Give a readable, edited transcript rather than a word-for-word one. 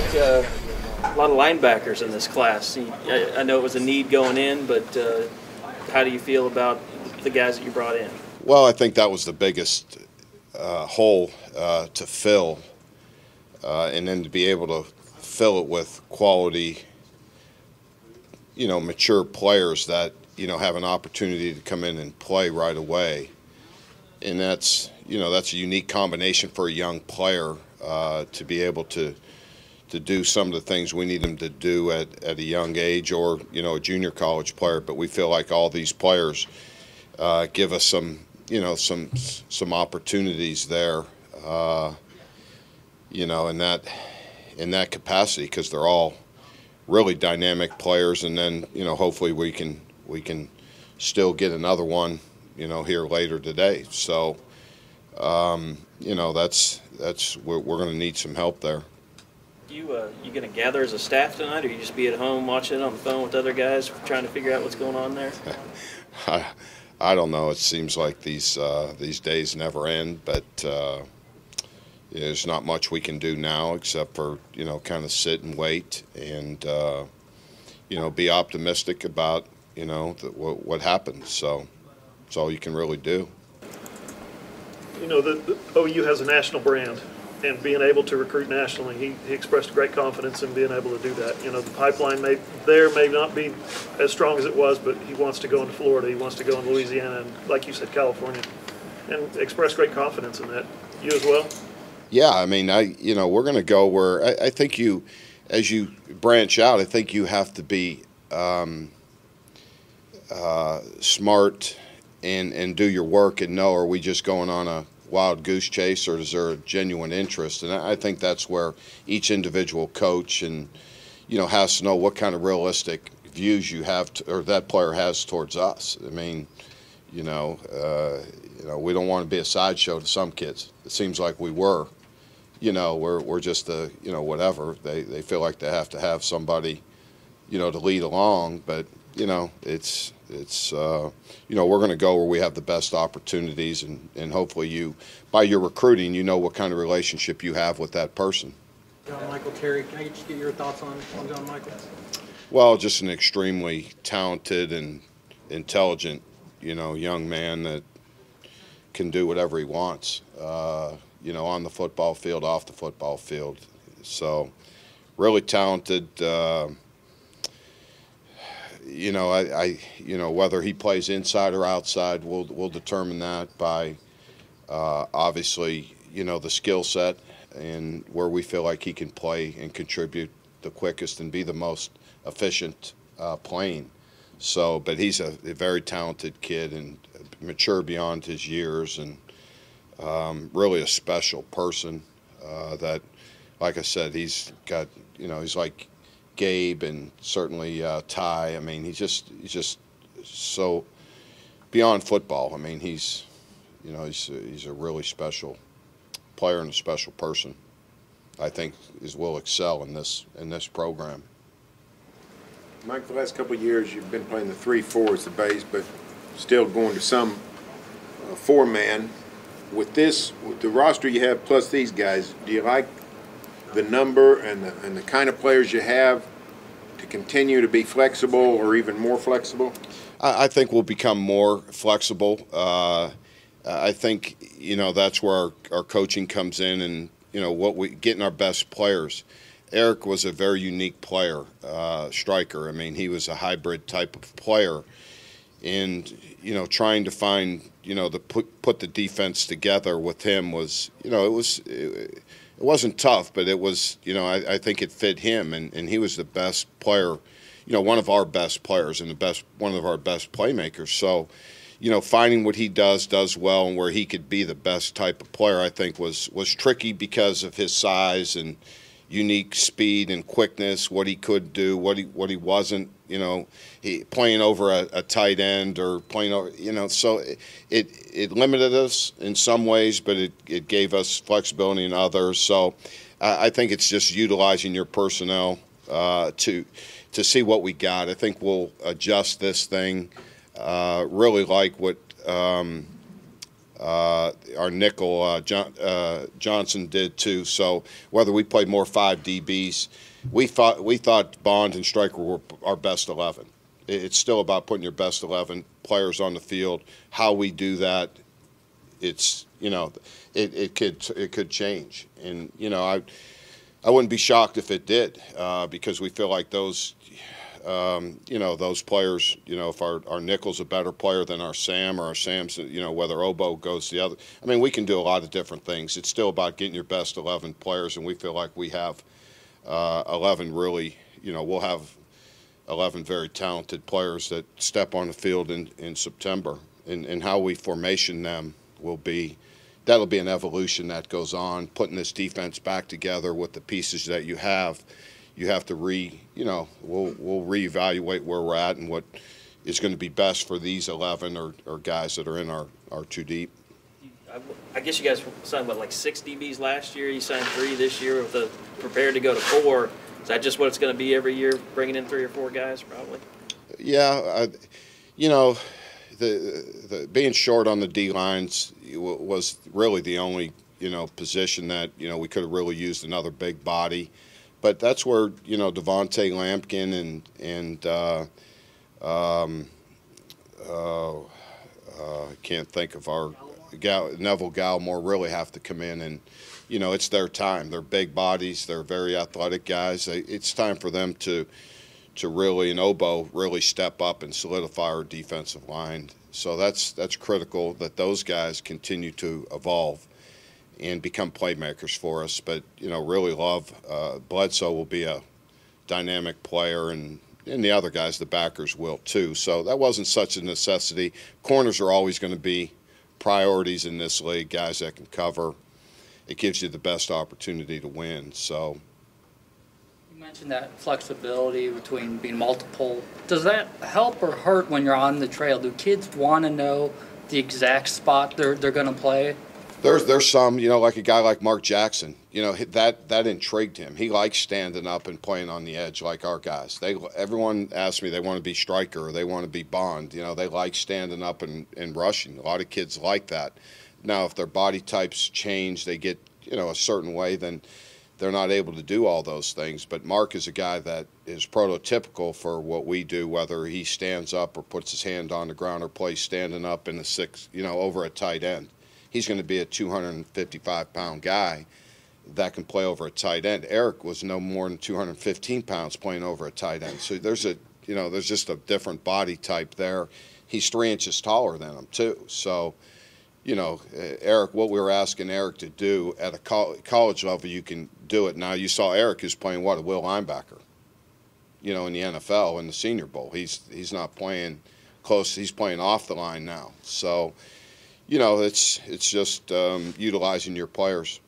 like a lot of linebackers in this class. I know it was a need going in, but how do you feel about the guys that you brought in? Well, I think that was the biggest hole to fill, and then to be able to fill it with quality, mature players that, have an opportunity to come in and play right away. And that's a unique combination for a young player to be able to do some of the things we need them to do at a young age, or, a junior college player. But we feel like all these players give us some opportunities there, in that capacity, because they're all really dynamic players. And then, hopefully we can still get another one, here later today. So, we're going to need some help there. You going to gather as a staff tonight, or you just be at home watching it on the phone with other guys trying to figure out what's going on there? I don't know. It seems like these days never end, but there's not much we can do now except for kind of sit and wait and be optimistic about what happens. So that's all you can really do. The OU has a national brand, and being able to recruit nationally, he expressed great confidence in being able to do that. The pipeline may not be as strong as it was, but he wants to go into Florida, he wants to go into Louisiana, and like you said, California, and expressed great confidence in that. You as well? Yeah, I mean, we're going to go where I think as you branch out, I think you have to be smart and do your work and know, are we just going on a wild goose chase, or is there a genuine interest? And I think that's where each individual coach and has to know what kind of realistic views you have or that player has towards us. I mean, we don't want to be a sideshow to some kids. It seems like we were. We're just whatever. They feel like they have to have somebody to lead along, but it's we're going to go where we have the best opportunities, and hopefully by your recruiting, what kind of relationship you have with that person. John Michael Terry, can I just get your thoughts on John Michael? Well, just an extremely talented and intelligent, young man that can do whatever he wants, on the football field, off the football field. So, really talented. Whether he plays inside or outside, we'll determine that by obviously, the skill set and where we feel like he can play and contribute the quickest and be the most efficient playing. So, but he's a very talented kid and mature beyond his years, and really a special person that, like I said, he's got, he's like Gabe and certainly Ty. I mean, he's just so beyond football. I mean, he's a really special player and a special person. I think will excel in this program. Mike, the last couple of years you've been playing the 3-4 as the base, but still going to some 4-man. With the roster you have plus these guys, do you like the number and the kind of players you have to continue to be flexible or even more flexible? I think we'll become more flexible. I think that's where our coaching comes in, and getting our best players. Eric was a very unique player, striker. I mean, he was a hybrid type of player, and trying to find to put the defense together with him was it wasn't tough, but it was I think it fit him, and he was the best player, one of our best players and one of our best playmakers. So finding what he does well and where he could be the best type of player, I think was tricky because of his size and unique speed and quickness, what he could do, what he wasn't, he playing over a tight end or playing over, so it limited us in some ways, but it gave us flexibility in others. So I think it's just utilizing your personnel to see what we got. I think we'll adjust this thing. Really like what Our nickel, Johnson did too. So whether we played more 5 DBs, we thought Bond and Stryker were our best 11. It's still about putting your best 11 players on the field. How we do that, it's, you know, it could change. And, you know, I wouldn't be shocked if it did, because we feel like those, you know, those players, you know, if our nickel's a better player than our Sam, or our Sam's, you know, whether Obo goes the other. I mean, we can do a lot of different things. It's still about getting your best 11 players, and we feel like we have 11 really, you know, we'll have 11 very talented players that step on the field in September. And how we formation them will be, that'll be an evolution that goes on, putting this defense back together with the pieces that you have. You have to you know, we'll reevaluate where we're at and what is going to be best for these 11 or guys that are in our 2 deep. I guess you guys signed, what, like 6 DBs last year? You signed 3 this year with prepared to go to 4. Is that just what it's going to be every year, bringing in 3 or 4 guys probably? Yeah, you know, the being short on the D lines was really the only, you know, position that, you know, we could have really used another big body. But that's where, you know, Devontae Lampkin and I can't think of our Neville Gallimore really have to come in, and, you know, it's their time. They're big bodies. They're very athletic guys. It's time for them to really, and Obo, really step up and solidify our defensive line. So that's critical that those guys continue to evolve and become playmakers for us. But, you know, really love Bledsoe will be a dynamic player, and the other guys, the backers, will too. So that wasn't such a necessity. Corners are always going to be priorities in this league, guys that can cover. It gives you the best opportunity to win. So you mentioned that flexibility between being multiple. Does that help or hurt when you're on the trail? Do kids want to know the exact spot they're going to play? There's some, you know, like a guy like Mark Jackson, you know, that intrigued him. He likes standing up and playing on the edge like our guys. Everyone asks me they want to be Stryker or they want to be Bond. You know, they like standing up and rushing. A lot of kids like that. Now, if their body types change, they get, you know, a certain way, then they're not able to do all those things. But Mark is a guy that is prototypical for what we do, whether he stands up or puts his hand on the ground or plays standing up in the 6, you know, over a tight end. He's going to be a 255-pound guy that can play over a tight end. Eric was no more than 215 pounds playing over a tight end. So there's just a different body type there. He's 3 inches taller than him too. So, you know, Eric, what we were asking Eric to do at a college level, you can do it. Now, you saw Eric who's playing, what, a will linebacker, you know, in the NFL in the Senior Bowl. He's not playing close. He's playing off the line now. So, you know, it's just utilizing your players.